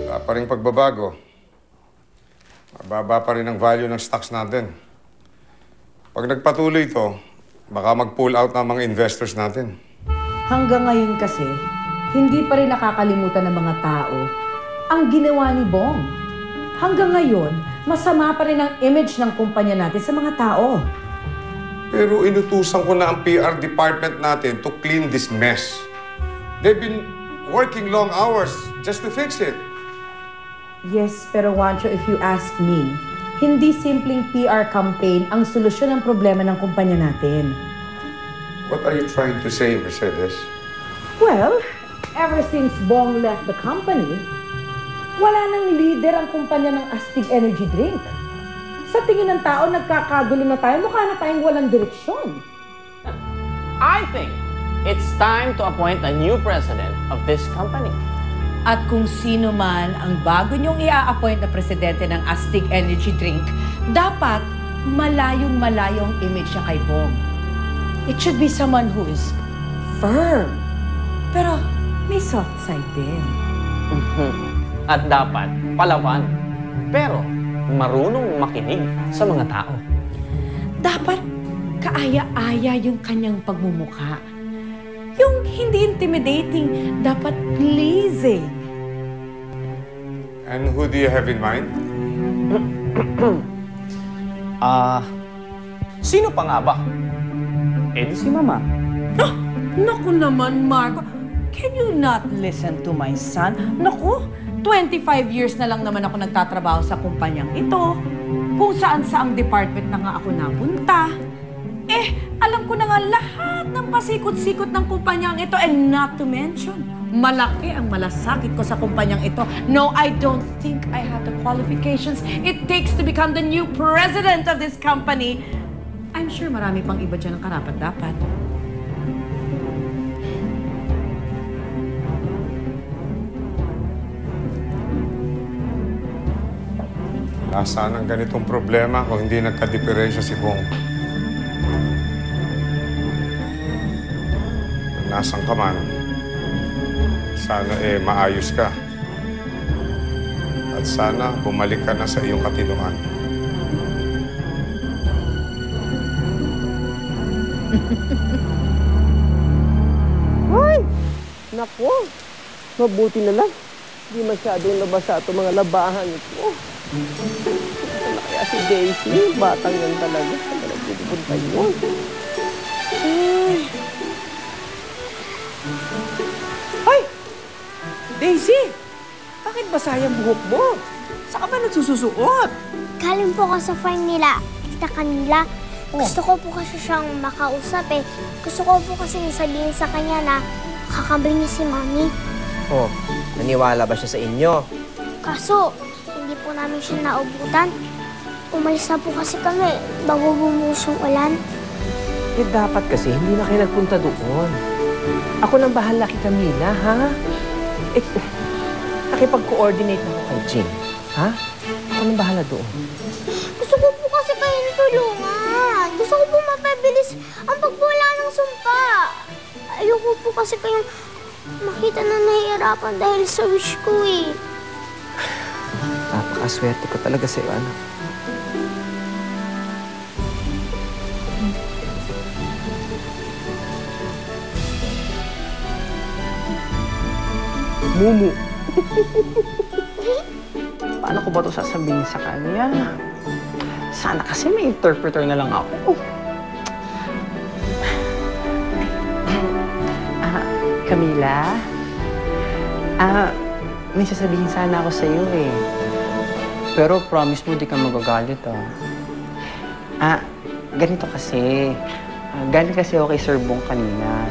Wala pa rin pagbabago. Mababa pa rin ang value ng stocks natin. Pag nagpatuloy ito, baka mag-pull out ng mga investors natin. Hanggang ngayon kasi, hindi pa rin nakakalimutan ng mga tao ang ginawa ni Bong. Hanggang ngayon, masama pa rin ang image ng kumpanya natin sa mga tao. Pero inutusan ko na ang PR department natin to clean this mess. They've been working long hours just to fix it. Yes, pero Juancho, if you ask me, hindi simpleng PR campaign ang solusyon ng problema ng kumpanya natin. What are you trying to say, Mercedes? Well, ever since Bong left the company, wala nang leader ang kumpanya ng Astig Energy Drink. Sa tingin ng tao, nagkakagulo na tayo, mukha na tayong walang direksyon. I think it's time to appoint a new president of this company. At kung sino man ang bago niyong i-appoint na presidente ng Astig Energy Drink, dapat malayong-malayo ang image niya kay Bong. It should be someone who is firm, pero may soft side din. At dapat palawan, pero marunong makinig sa mga tao. Dapat kaaya-aya yung kanyang pagmumukha. Yung hindi intimidating, dapat pleasing. And who do you have in mind? Sino pa nga ba? Eh di si Mama. Oh, naku naman, Marco. Can you not listen to my son? Naku, 25 years na lang naman ako nagtatrabaho sa kumpanyang ito. Kung saan-saang department na nga ako napunta. Eh, alam ko na nga lahat ng pasikot-sikot ng kumpanyang ito. And not to mention, malaki ang malasakit ko sa kumpanyang ito. No, I don't think I have the qualifications it takes to become the new president of this company. I'm sure marami pang iba dyan ang karapat-dapat. Wala sanang ganitong problema kung hindi nagka-diferensya si Bong. Kung nasan ka man, sana maayos ka. At sana bumalik ka na sa iyong katinuan. Ay! Naku! Mabuti na lang. Hindi masyadong nabasa ito mga labahan ito. Ano kaya si Daisy? Batang yan talaga. Saan na nagpupunta yun? Ay! Daisy! Bakit basaya ang buhok mo? Saan ka ba nagsususuot? Galing po ako sa farm nila, kita kanila. Gusto ko po kasi siyang makausap eh. Gusto ko po kasi sabihin sa kanya na kakambal niya si Mami. Oh, naniwala ba siya sa inyo? Kaso, hindi po namin siya naubutan. Umalis na po kasi kami bago bumuhos yung ulan. Eh, dapat kasi hindi na kayo nagpunta doon. Ako nang bahala kay Camila, ha? Eh, nakipag-coordinate na ako kay Jing, ha? Ako nang bahala doon. Gusto ko po kasi kayong tulungan. Gusto ko po mapabilis ang pagwala ng sumpa. Ayoko po kasi kayong makita na nahihirapan dahil sa wish ko eh. Napakaswerte ko talaga sa'yo, anak. Mumu. Paano ko ba ito sasabihin sa kanya? Sana kasi may interpreter na lang ako. Camila? May sasabihin sana ako sa'yo eh. Pero promise mo di ka magagalit ganito kasi. Galing kasi ako kay Sir Bong kanina.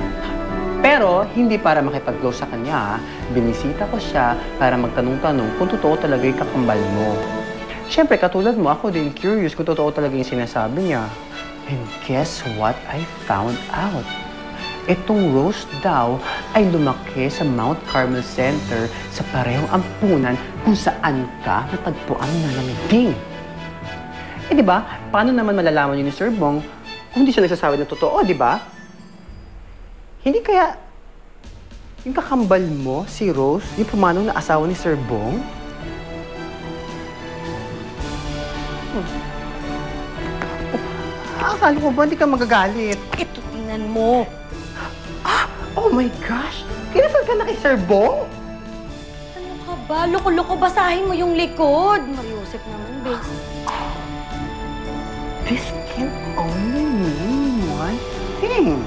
Pero hindi para makipag-close sa kanya. Binisita ko siya para magtanong-tanong kung totoo talaga yung kakambal mo. Siyempre, katulad mo, ako din curious kung totoo talaga yung sinasabi niya. And guess what I found out? Itong Rose daw ay lumaki sa Mount Carmel Center sa parehong ampunan kung saan ka natagpuan na lamiging. Eh, di ba? Paano naman malalaman yun ni Sir Bong kung hindi siya nagsasabi na totoo, di ba? Hindi kaya yung kakambal mo, si Rose, yung pumanong na asawa ni Sir Bong? Akala ko ba hindi ka magagalit? Ito, tingnan mo. Oh my gosh! Kinasal ka na kay Sir Bong? Ano ka ba? Loko-loko, basahin mo yung likod. Mariusip naman, bes. This can only mean one thing.